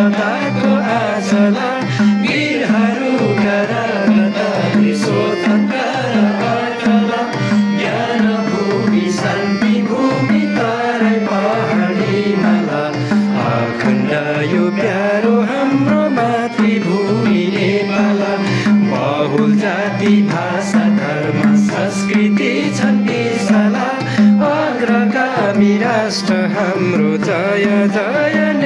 स्वतन्त्रताको आशला वीरहरूका रगतले स्वतन्त्र अटल ज्ञान भूमि शान्ति भूमि तराई पहाडी हिमाला अखण्ड यो प्यारो हाम्रो मातृभूमि नेपाल बहुल जाति भाषा धर्म संस्कृति छन् विशाला अग्रगामी राष्ट्र हाम्रो जय जय